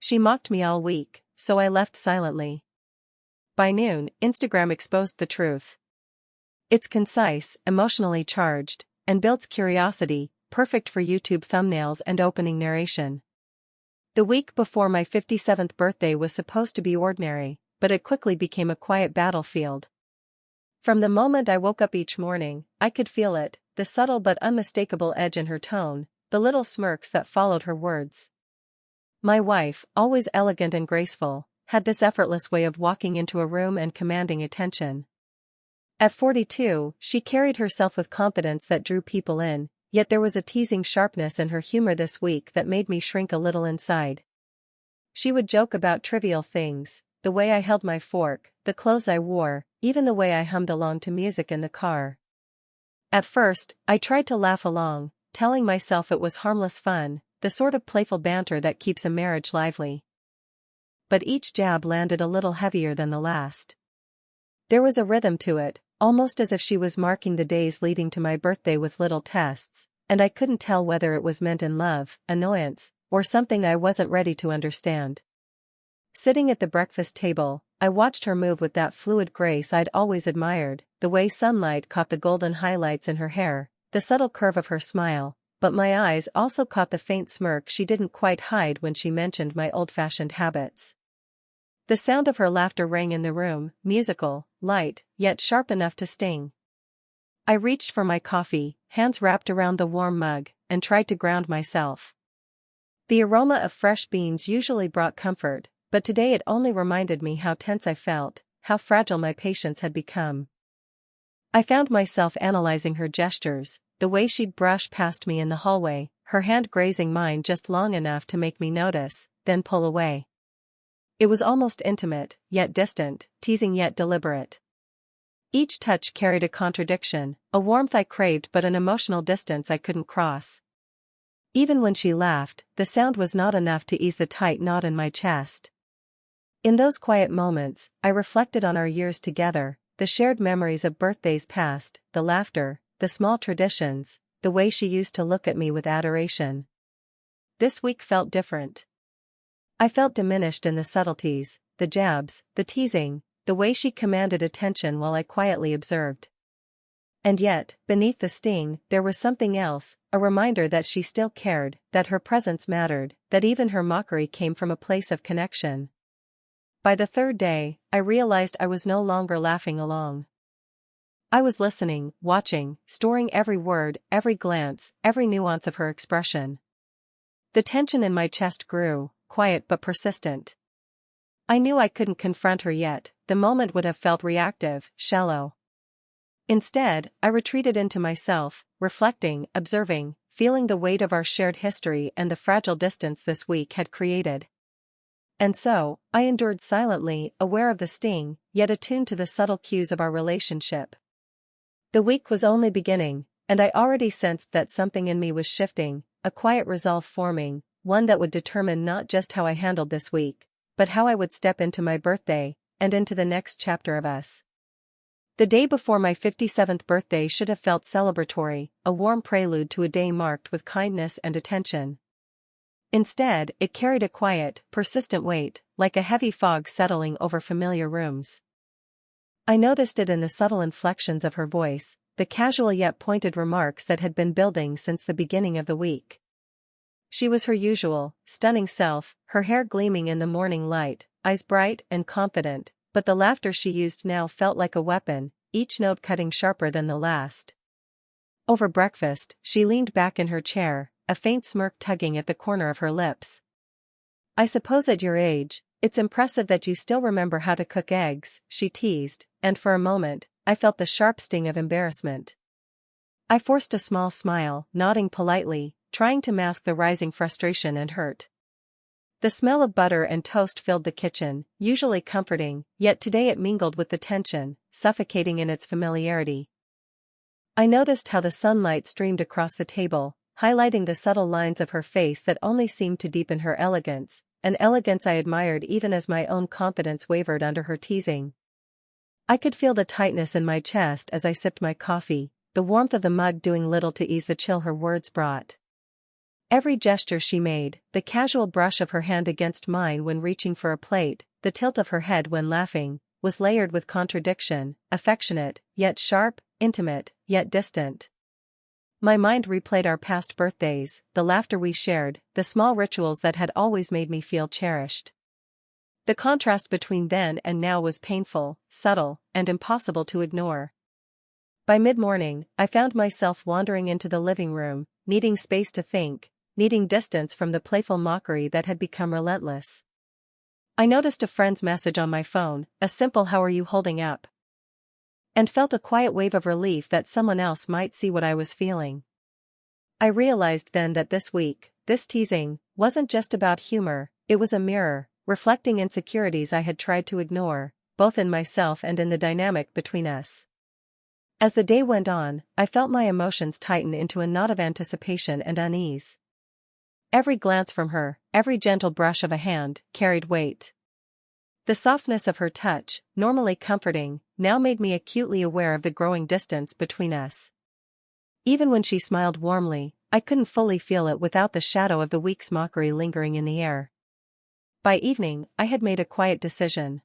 She mocked me all week, so I left silently. By noon, Instagram exposed the truth. It's concise, emotionally charged, and builds curiosity, perfect for YouTube thumbnails and opening narration. The week before my 57th birthday was supposed to be ordinary, but it quickly became a quiet battlefield. From the moment I woke up each morning, I could feel it, the subtle but unmistakable edge in her tone, the little smirks that followed her words. My wife, always elegant and graceful, had this effortless way of walking into a room and commanding attention. At 42, she carried herself with confidence that drew people in, yet there was a teasing sharpness in her humor this week that made me shrink a little inside. She would joke about trivial things, the way I held my fork, the clothes I wore, even the way I hummed along to music in the car. At first, I tried to laugh along, telling myself it was harmless fun, the sort of playful banter that keeps a marriage lively. But each jab landed a little heavier than the last. There was a rhythm to it, almost as if she was marking the days leading to my birthday with little tests, and I couldn't tell whether it was meant in love, annoyance, or something I wasn't ready to understand. Sitting at the breakfast table, I watched her move with that fluid grace I'd always admired, the way sunlight caught the golden highlights in her hair, the subtle curve of her smile, but my eyes also caught the faint smirk she didn't quite hide when she mentioned my old-fashioned habits. The sound of her laughter rang in the room, musical, light, yet sharp enough to sting. I reached for my coffee, hands wrapped around the warm mug, and tried to ground myself. The aroma of fresh beans usually brought comfort, but today it only reminded me how tense I felt, how fragile my patience had become. I found myself analyzing her gestures, the way she'd brush past me in the hallway, her hand grazing mine just long enough to make me notice, then pull away. It was almost intimate, yet distant, teasing yet deliberate. Each touch carried a contradiction, a warmth I craved but an emotional distance I couldn't cross. Even when she laughed, the sound was not enough to ease the tight knot in my chest. In those quiet moments, I reflected on our years together, the shared memories of birthdays past, the laughter, the small traditions, the way she used to look at me with adoration. This week felt different. I felt diminished in the subtleties, the jabs, the teasing, the way she commanded attention while I quietly observed. And yet, beneath the sting, there was something else, a reminder that she still cared, that her presence mattered, that even her mockery came from a place of connection. By the third day, I realized I was no longer laughing along. I was listening, watching, storing every word, every glance, every nuance of her expression. The tension in my chest grew, quiet but persistent. I knew I couldn't confront her yet, the moment would have felt reactive, shallow. Instead, I retreated into myself, reflecting, observing, feeling the weight of our shared history and the fragile distance this week had created. And so, I endured silently, aware of the sting, yet attuned to the subtle cues of our relationship. The week was only beginning, and I already sensed that something in me was shifting, a quiet resolve forming, one that would determine not just how I handled this week, but how I would step into my birthday, and into the next chapter of us. The day before my 57th birthday should have felt celebratory, a warm prelude to a day marked with kindness and attention. Instead, it carried a quiet, persistent weight, like a heavy fog settling over familiar rooms. I noticed it in the subtle inflections of her voice, the casual yet pointed remarks that had been building since the beginning of the week. She was her usual, stunning self, her hair gleaming in the morning light, eyes bright and confident, but the laughter she used now felt like a weapon, each note cutting sharper than the last. Over breakfast, she leaned back in her chair, a faint smirk tugging at the corner of her lips. "I suppose at your age, it's impressive that you still remember how to cook eggs," she teased, and for a moment, I felt the sharp sting of embarrassment. I forced a small smile, nodding politely, trying to mask the rising frustration and hurt. The smell of butter and toast filled the kitchen, usually comforting, yet today it mingled with the tension, suffocating in its familiarity. I noticed how the sunlight streamed across the table, highlighting the subtle lines of her face that only seemed to deepen her elegance, an elegance I admired even as my own confidence wavered under her teasing. I could feel the tightness in my chest as I sipped my coffee, the warmth of the mug doing little to ease the chill her words brought. Every gesture she made, the casual brush of her hand against mine when reaching for a plate, the tilt of her head when laughing, was layered with contradiction, affectionate, yet sharp, intimate, yet distant. My mind replayed our past birthdays, the laughter we shared, the small rituals that had always made me feel cherished. The contrast between then and now was painful, subtle, and impossible to ignore. By mid-morning, I found myself wandering into the living room, needing space to think, needing distance from the playful mockery that had become relentless. I noticed a friend's message on my phone, a simple "How are you holding up?" and felt a quiet wave of relief that someone else might see what I was feeling. I realized then that this week, this teasing, wasn't just about humor, it was a mirror, reflecting insecurities I had tried to ignore, both in myself and in the dynamic between us. As the day went on, I felt my emotions tighten into a knot of anticipation and unease. Every glance from her, every gentle brush of a hand, carried weight. The softness of her touch, normally comforting, now made me acutely aware of the growing distance between us. Even when she smiled warmly, I couldn't fully feel it without the shadow of the week's mockery lingering in the air. By evening, I had made a quiet decision.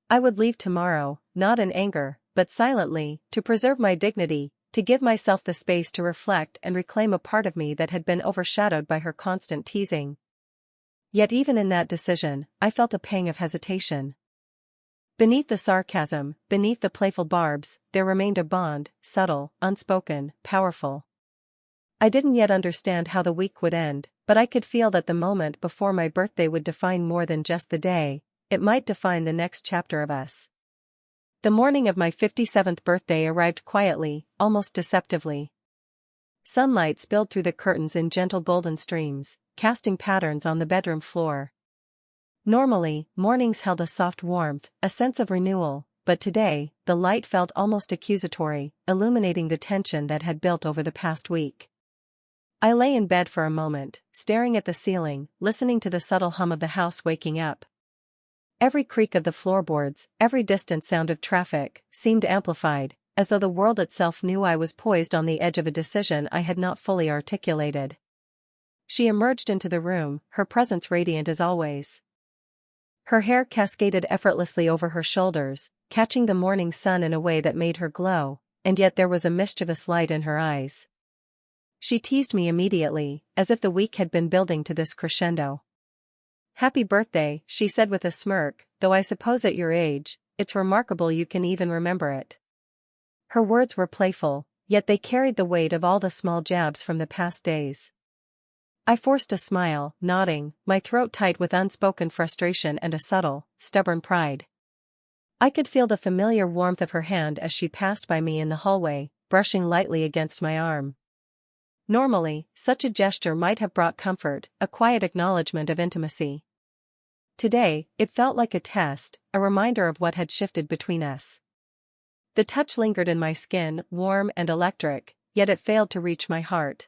I would leave tomorrow, not in anger, but silently, to preserve my dignity, to give myself the space to reflect and reclaim a part of me that had been overshadowed by her constant teasing. Yet even in that decision, I felt a pang of hesitation. Beneath the sarcasm, beneath the playful barbs, there remained a bond, subtle, unspoken, powerful. I didn't yet understand how the week would end, but I could feel that the moment before my birthday would define more than just the day, it might define the next chapter of us. The morning of my 57th birthday arrived quietly, almost deceptively. Sunlight spilled through the curtains in gentle golden streams, casting patterns on the bedroom floor. Normally, mornings held a soft warmth, a sense of renewal, but today, the light felt almost accusatory, illuminating the tension that had built over the past week. I lay in bed for a moment, staring at the ceiling, listening to the subtle hum of the house waking up. Every creak of the floorboards, every distant sound of traffic, seemed amplified, as though the world itself knew I was poised on the edge of a decision I had not fully articulated. She emerged into the room, her presence radiant as always. Her hair cascaded effortlessly over her shoulders, catching the morning sun in a way that made her glow, and yet there was a mischievous light in her eyes. She teased me immediately, as if the week had been building to this crescendo. "Happy birthday," she said with a smirk, "though I suppose at your age, it's remarkable you can even remember it." Her words were playful, yet they carried the weight of all the small jabs from the past days. I forced a smile, nodding, my throat tight with unspoken frustration and a subtle, stubborn pride. I could feel the familiar warmth of her hand as she passed by me in the hallway, brushing lightly against my arm. Normally, such a gesture might have brought comfort, a quiet acknowledgement of intimacy. Today, it felt like a test, a reminder of what had shifted between us. The touch lingered in my skin, warm and electric, yet it failed to reach my heart.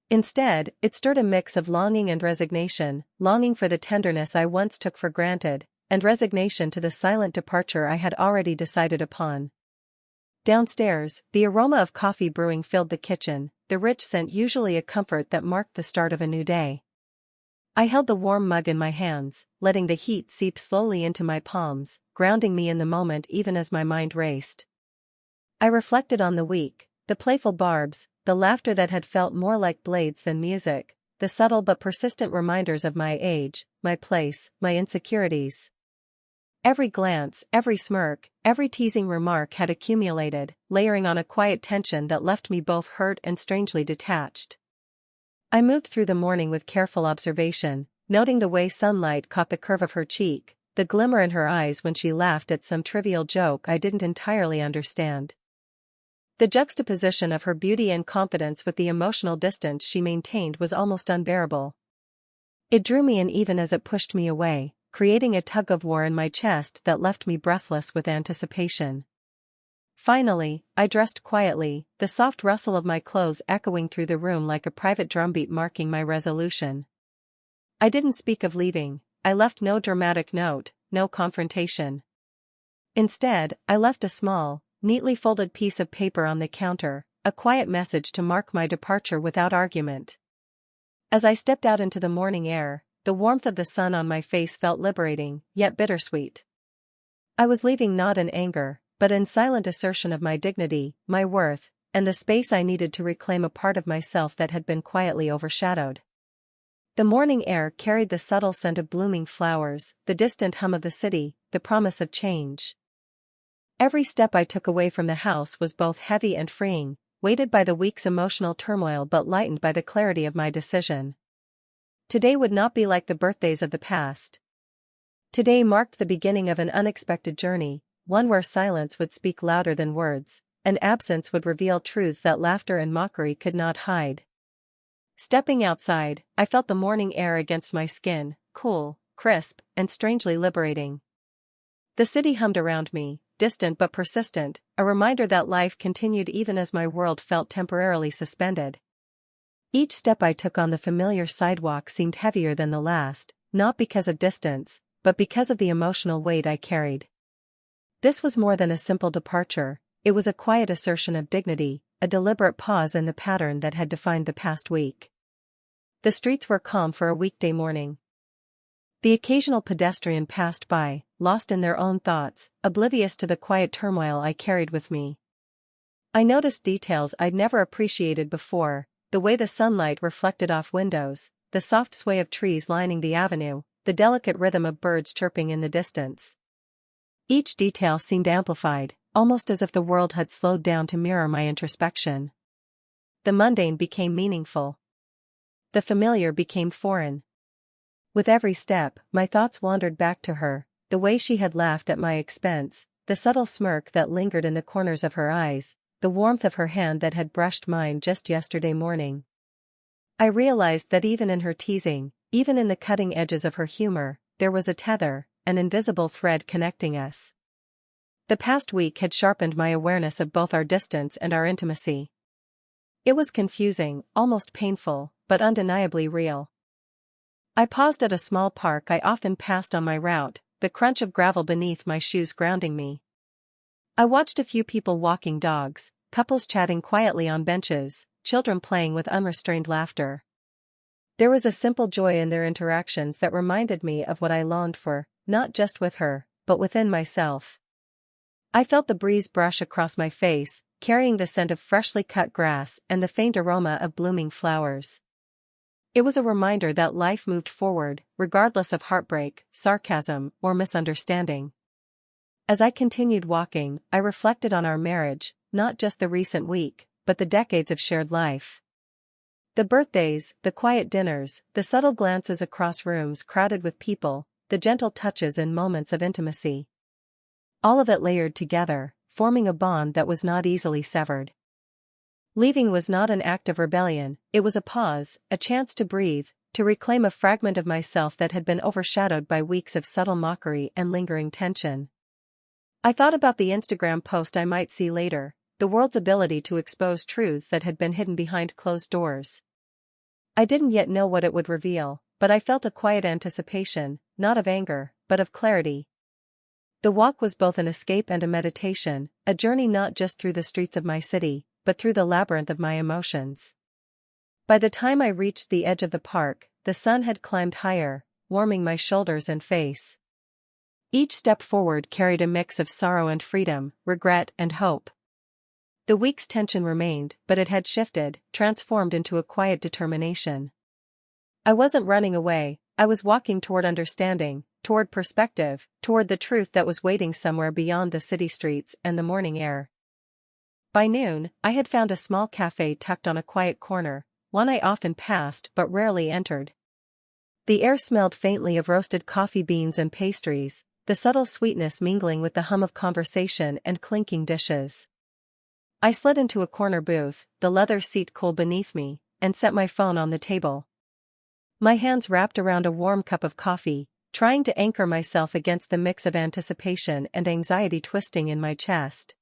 Instead, it stirred a mix of longing and resignation, longing for the tenderness I once took for granted, and resignation to the silent departure I had already decided upon. Downstairs, the aroma of coffee brewing filled the kitchen, the rich scent usually a comfort that marked the start of a new day. I held the warm mug in my hands, letting the heat seep slowly into my palms, grounding me in the moment even as my mind raced. I reflected on the week, the playful barbs, the laughter that had felt more like blades than music, the subtle but persistent reminders of my age, my place, my insecurities. Every glance, every smirk, every teasing remark had accumulated, layering on a quiet tension that left me both hurt and strangely detached. I moved through the morning with careful observation, noting the way sunlight caught the curve of her cheek, the glimmer in her eyes when she laughed at some trivial joke I didn't entirely understand. The juxtaposition of her beauty and confidence with the emotional distance she maintained was almost unbearable. It drew me in even as it pushed me away, creating a tug-of-war in my chest that left me breathless with anticipation. Finally, I dressed quietly, the soft rustle of my clothes echoing through the room like a private drumbeat marking my resolution. I didn't speak of leaving, I left no dramatic note, no confrontation. Instead, I left a small, neatly folded piece of paper on the counter, a quiet message to mark my departure without argument. As I stepped out into the morning air, the warmth of the sun on my face felt liberating, yet bittersweet. I was leaving not in anger, but in silent assertion of my dignity, my worth, and the space I needed to reclaim a part of myself that had been quietly overshadowed. The morning air carried the subtle scent of blooming flowers, the distant hum of the city, the promise of change. Every step I took away from the house was both heavy and freeing, weighted by the week's emotional turmoil but lightened by the clarity of my decision. Today would not be like the birthdays of the past. Today marked the beginning of an unexpected journey, one where silence would speak louder than words, and absence would reveal truths that laughter and mockery could not hide. Stepping outside, I felt the morning air against my skin, cool, crisp, and strangely liberating. The city hummed around me, distant but persistent, a reminder that life continued even as my world felt temporarily suspended. Each step I took on the familiar sidewalk seemed heavier than the last, not because of distance, but because of the emotional weight I carried. This was more than a simple departure, it was a quiet assertion of dignity, a deliberate pause in the pattern that had defined the past week. The streets were calm for a weekday morning. The occasional pedestrian passed by, lost in their own thoughts, oblivious to the quiet turmoil I carried with me. I noticed details I'd never appreciated before, the way the sunlight reflected off windows, the soft sway of trees lining the avenue, the delicate rhythm of birds chirping in the distance. Each detail seemed amplified, almost as if the world had slowed down to mirror my introspection. The mundane became meaningful. The familiar became foreign. With every step, my thoughts wandered back to her, the way she had laughed at my expense, the subtle smirk that lingered in the corners of her eyes, the warmth of her hand that had brushed mine just yesterday morning. I realized that even in her teasing, even in the cutting edges of her humor, there was a tether, an invisible thread connecting us. The past week had sharpened my awareness of both our distance and our intimacy. It was confusing, almost painful, but undeniably real. I paused at a small park I often passed on my route, the crunch of gravel beneath my shoes grounding me. I watched a few people walking dogs, couples chatting quietly on benches, children playing with unrestrained laughter. There was a simple joy in their interactions that reminded me of what I longed for, not just with her, but within myself. I felt the breeze brush across my face, carrying the scent of freshly cut grass and the faint aroma of blooming flowers. It was a reminder that life moved forward, regardless of heartbreak, sarcasm, or misunderstanding. As I continued walking, I reflected on our marriage, not just the recent week, but the decades of shared life. The birthdays, the quiet dinners, the subtle glances across rooms crowded with people, the gentle touches in moments of intimacy. All of it layered together, forming a bond that was not easily severed. Leaving was not an act of rebellion, it was a pause, a chance to breathe, to reclaim a fragment of myself that had been overshadowed by weeks of subtle mockery and lingering tension. I thought about the Instagram post I might see later, the world's ability to expose truths that had been hidden behind closed doors. I didn't yet know what it would reveal, but I felt a quiet anticipation, not of anger, but of clarity. The walk was both an escape and a meditation, a journey not just through the streets of my city, but through the labyrinth of my emotions. By the time I reached the edge of the park, the sun had climbed higher, warming my shoulders and face. Each step forward carried a mix of sorrow and freedom, regret and hope. The week's tension remained, but it had shifted, transformed into a quiet determination. I wasn't running away, I was walking toward understanding, toward perspective, toward the truth that was waiting somewhere beyond the city streets and the morning air. By noon, I had found a small cafe tucked on a quiet corner, one I often passed but rarely entered. The air smelled faintly of roasted coffee beans and pastries, the subtle sweetness mingling with the hum of conversation and clinking dishes. I slid into a corner booth, the leather seat cool beneath me, and set my phone on the table. My hands wrapped around a warm cup of coffee, trying to anchor myself against the mix of anticipation and anxiety twisting in my chest.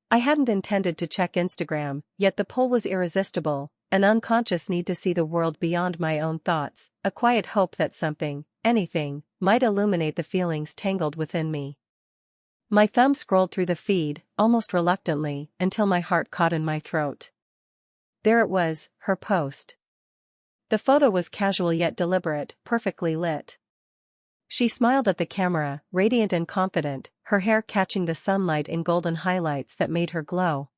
I hadn't intended to check Instagram, yet the pull was irresistible, an unconscious need to see the world beyond my own thoughts, a quiet hope that something, anything, might illuminate the feelings tangled within me. My thumb scrolled through the feed, almost reluctantly, until my heart caught in my throat. There it was, her post. The photo was casual yet deliberate, perfectly lit. She smiled at the camera, radiant and confident, her hair catching the sunlight in golden highlights that made her glow.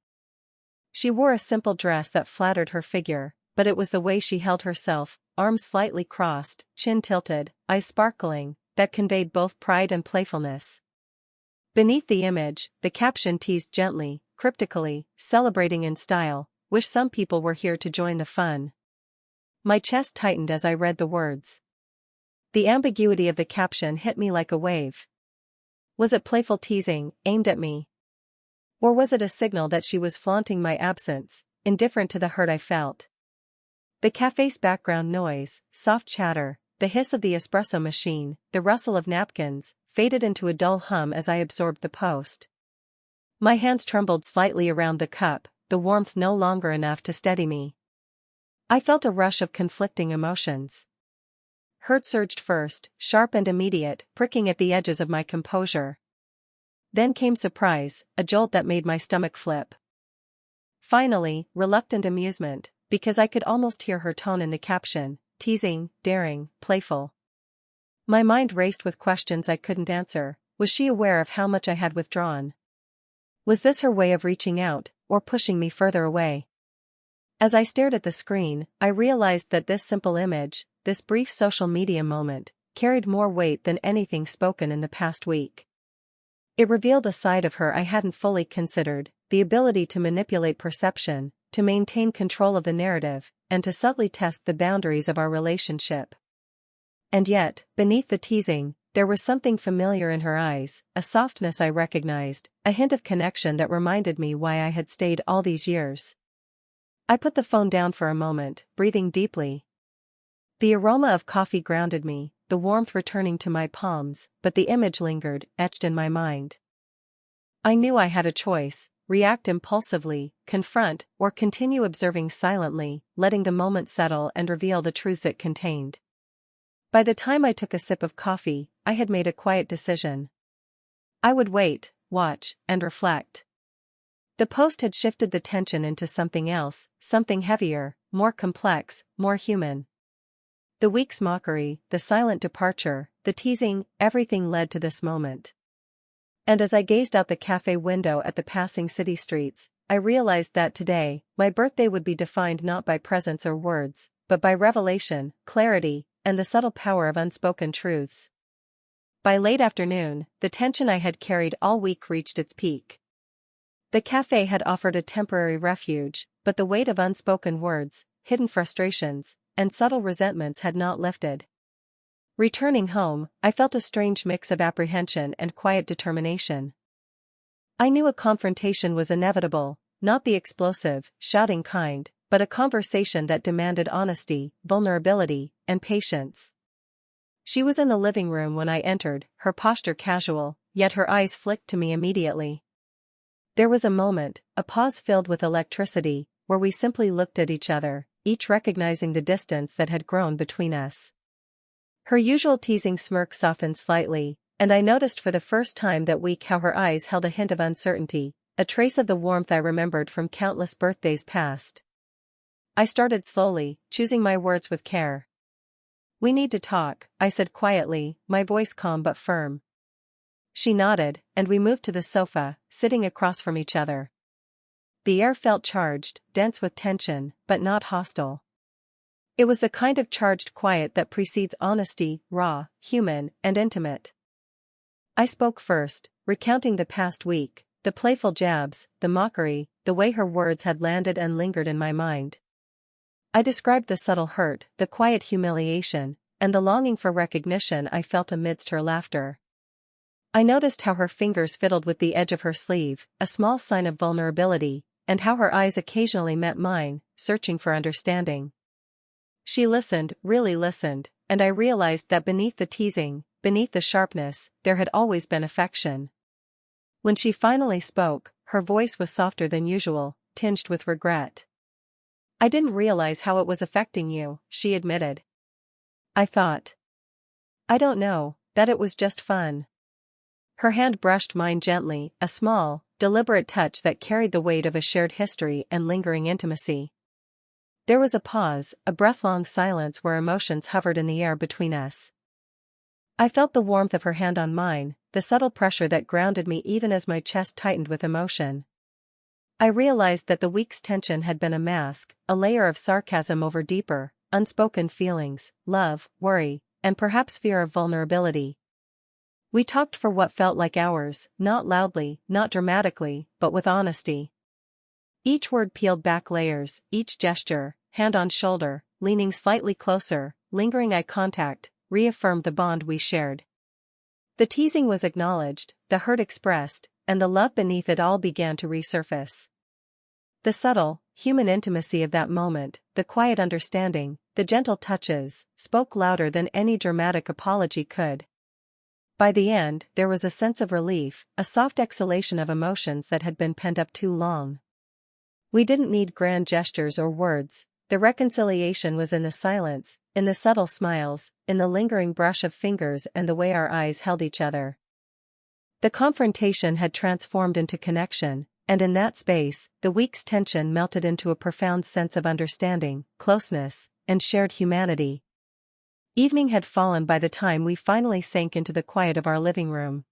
She wore a simple dress that flattered her figure, but it was the way she held herself, arms slightly crossed, chin tilted, eyes sparkling, that conveyed both pride and playfulness. Beneath the image, the caption teased gently, cryptically, celebrating in style, "Wish some people were here to join the fun." My chest tightened as I read the words. The ambiguity of the caption hit me like a wave. Was it playful teasing, aimed at me? Or was it a signal that she was flaunting my absence, indifferent to the hurt I felt? The cafe's background noise, soft chatter, the hiss of the espresso machine, the rustle of napkins, faded into a dull hum as I absorbed the post. My hands trembled slightly around the cup, the warmth no longer enough to steady me. I felt a rush of conflicting emotions. Hurt surged first, sharp and immediate, pricking at the edges of my composure. Then came surprise, a jolt that made my stomach flip. Finally, reluctant amusement, because I could almost hear her tone in the caption, teasing, daring, playful. My mind raced with questions I couldn't answer. Was she aware of how much I had withdrawn? Was this her way of reaching out, or pushing me further away? As I stared at the screen, I realized that this simple image, this brief social media moment, carried more weight than anything spoken in the past week. It revealed a side of her I hadn't fully considered, the ability to manipulate perception, to maintain control of the narrative, and to subtly test the boundaries of our relationship. And yet, beneath the teasing, there was something familiar in her eyes, a softness I recognized, a hint of connection that reminded me why I had stayed all these years. I put the phone down for a moment, breathing deeply. The aroma of coffee grounded me, the warmth returning to my palms, but the image lingered, etched in my mind. I knew I had a choice: react impulsively, confront, or continue observing silently, letting the moment settle and reveal the truths it contained. By the time I took a sip of coffee, I had made a quiet decision. I would wait, watch, and reflect. The post had shifted the tension into something else, something heavier, more complex, more human. The week's mockery, the silent departure, the teasing, everything led to this moment. And as I gazed out the cafe window at the passing city streets, I realized that today, my birthday would be defined not by presents or words, but by revelation, clarity, and the subtle power of unspoken truths. By late afternoon, the tension I had carried all week reached its peak. The cafe had offered a temporary refuge, but the weight of unspoken words, hidden frustrations, and subtle resentments had not lifted. Returning home, I felt a strange mix of apprehension and quiet determination. I knew a confrontation was inevitable, not the explosive, shouting kind, but a conversation that demanded honesty, vulnerability, and patience. She was in the living room when I entered, her posture casual, yet her eyes flicked to me immediately. There was a moment, a pause filled with electricity, where we simply looked at each other, each recognizing the distance that had grown between us. Her usual teasing smirk softened slightly, and I noticed for the first time that week how her eyes held a hint of uncertainty, a trace of the warmth I remembered from countless birthdays past. I started slowly, choosing my words with care. "We need to talk," I said quietly, my voice calm but firm. She nodded, and we moved to the sofa, sitting across from each other. The air felt charged, dense with tension, but not hostile. It was the kind of charged quiet that precedes honesty, raw, human, and intimate. I spoke first, recounting the past week, the playful jabs, the mockery, the way her words had landed and lingered in my mind. I described the subtle hurt, the quiet humiliation, and the longing for recognition I felt amidst her laughter. I noticed how her fingers fiddled with the edge of her sleeve, a small sign of vulnerability, and how her eyes occasionally met mine, searching for understanding. She listened, really listened, and I realized that beneath the teasing, beneath the sharpness, there had always been affection. When she finally spoke, her voice was softer than usual, tinged with regret. "I didn't realize how it was affecting you," she admitted. I thought. "I don't know, that it was just fun." Her hand brushed mine gently, a small, deliberate touch that carried the weight of a shared history and lingering intimacy. There was a pause, a breath-long silence where emotions hovered in the air between us. I felt the warmth of her hand on mine, the subtle pressure that grounded me even as my chest tightened with emotion. I realized that the week's tension had been a mask, a layer of sarcasm over deeper, unspoken feelings, love, worry, and perhaps fear of vulnerability. We talked for what felt like hours, not loudly, not dramatically, but with honesty. Each word peeled back layers, each gesture, hand on shoulder, leaning slightly closer, lingering eye contact, reaffirmed the bond we shared. The teasing was acknowledged, the hurt expressed, and the love beneath it all began to resurface. The subtle, human intimacy of that moment, the quiet understanding, the gentle touches, spoke louder than any dramatic apology could. By the end, there was a sense of relief, a soft exhalation of emotions that had been pent up too long. We didn't need grand gestures or words. The reconciliation was in the silence, in the subtle smiles, in the lingering brush of fingers and the way our eyes held each other. The confrontation had transformed into connection, and in that space, the week's tension melted into a profound sense of understanding, closeness, and shared humanity. Evening had fallen by the time we finally sank into the quiet of our living room.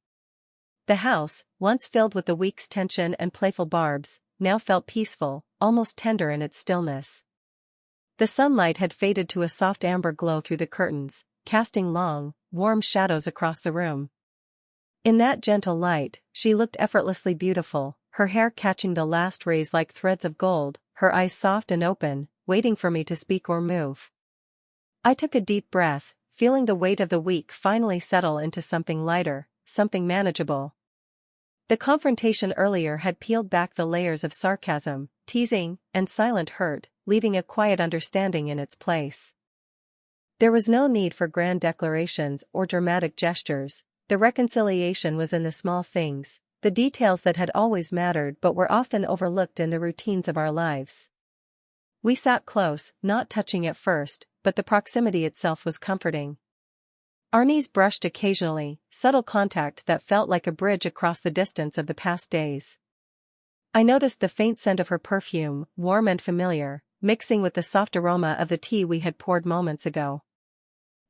The house, once filled with the week's tension and playful barbs, now felt peaceful, almost tender in its stillness. The sunlight had faded to a soft amber glow through the curtains, casting long, warm shadows across the room. In that gentle light, she looked effortlessly beautiful, her hair catching the last rays like threads of gold, her eyes soft and open, waiting for me to speak or move. I took a deep breath, feeling the weight of the week finally settle into something lighter, something manageable. The confrontation earlier had peeled back the layers of sarcasm, teasing, and silent hurt, leaving a quiet understanding in its place. There was no need for grand declarations or dramatic gestures. The reconciliation was in the small things, the details that had always mattered but were often overlooked in the routines of our lives. We sat close, not touching at first, but the proximity itself was comforting. Our knees brushed occasionally, subtle contact that felt like a bridge across the distance of the past days. I noticed the faint scent of her perfume, warm and familiar, mixing with the soft aroma of the tea we had poured moments ago.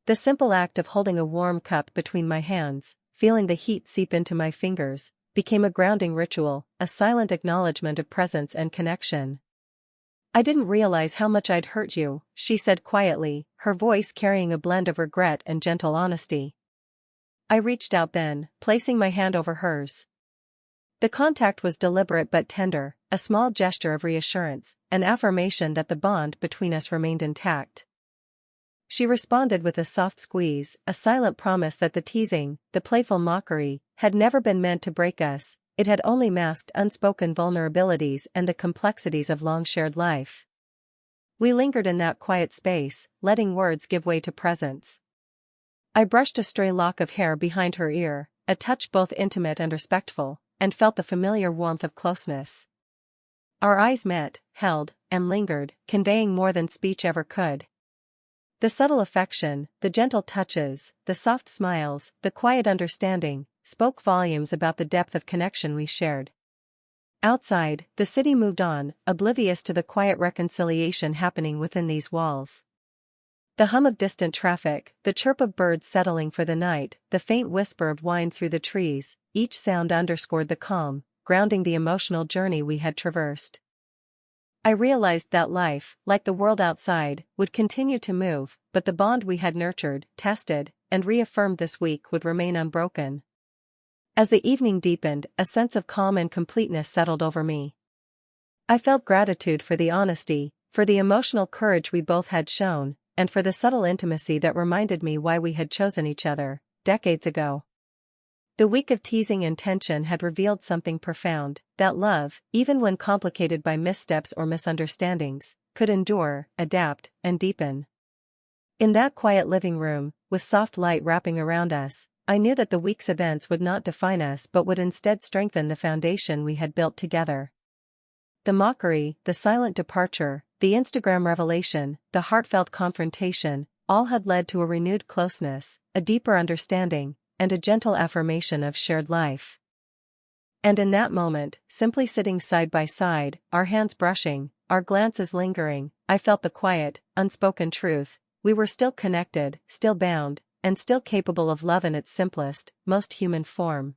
The simple act of holding a warm cup between my hands, feeling the heat seep into my fingers, became a grounding ritual, a silent acknowledgement of presence and connection. "I didn't realize how much I'd hurt you," she said quietly, her voice carrying a blend of regret and gentle honesty. I reached out then, placing my hand over hers. The contact was deliberate but tender, a small gesture of reassurance, an affirmation that the bond between us remained intact. She responded with a soft squeeze, a silent promise that the teasing, the playful mockery, had never been meant to break us. It had only masked unspoken vulnerabilities and the complexities of long-shared life. We lingered in that quiet space, letting words give way to presence. I brushed a stray lock of hair behind her ear, a touch both intimate and respectful, and felt the familiar warmth of closeness. Our eyes met, held, and lingered, conveying more than speech ever could. The subtle affection, the gentle touches, the soft smiles, the quiet understanding, spoke volumes about the depth of connection we shared. Outside, the city moved on, oblivious to the quiet reconciliation happening within these walls. The hum of distant traffic, the chirp of birds settling for the night, the faint whisper of wind through the trees, each sound underscored the calm, grounding the emotional journey we had traversed. I realized that life, like the world outside, would continue to move, but the bond we had nurtured, tested, and reaffirmed this week would remain unbroken. As the evening deepened, a sense of calm and completeness settled over me. I felt gratitude for the honesty, for the emotional courage we both had shown, and for the subtle intimacy that reminded me why we had chosen each other, decades ago. The week of teasing and tension had revealed something profound, that love, even when complicated by missteps or misunderstandings, could endure, adapt, and deepen. In that quiet living room, with soft light wrapping around us, I knew that the week's events would not define us but would instead strengthen the foundation we had built together. The mockery, the silent departure, the Instagram revelation, the heartfelt confrontation, all had led to a renewed closeness, a deeper understanding, and a gentle affirmation of shared life. And in that moment, simply sitting side by side, our hands brushing, our glances lingering, I felt the quiet, unspoken truth. We were still connected, still bound, and still capable of love in its simplest, most human form.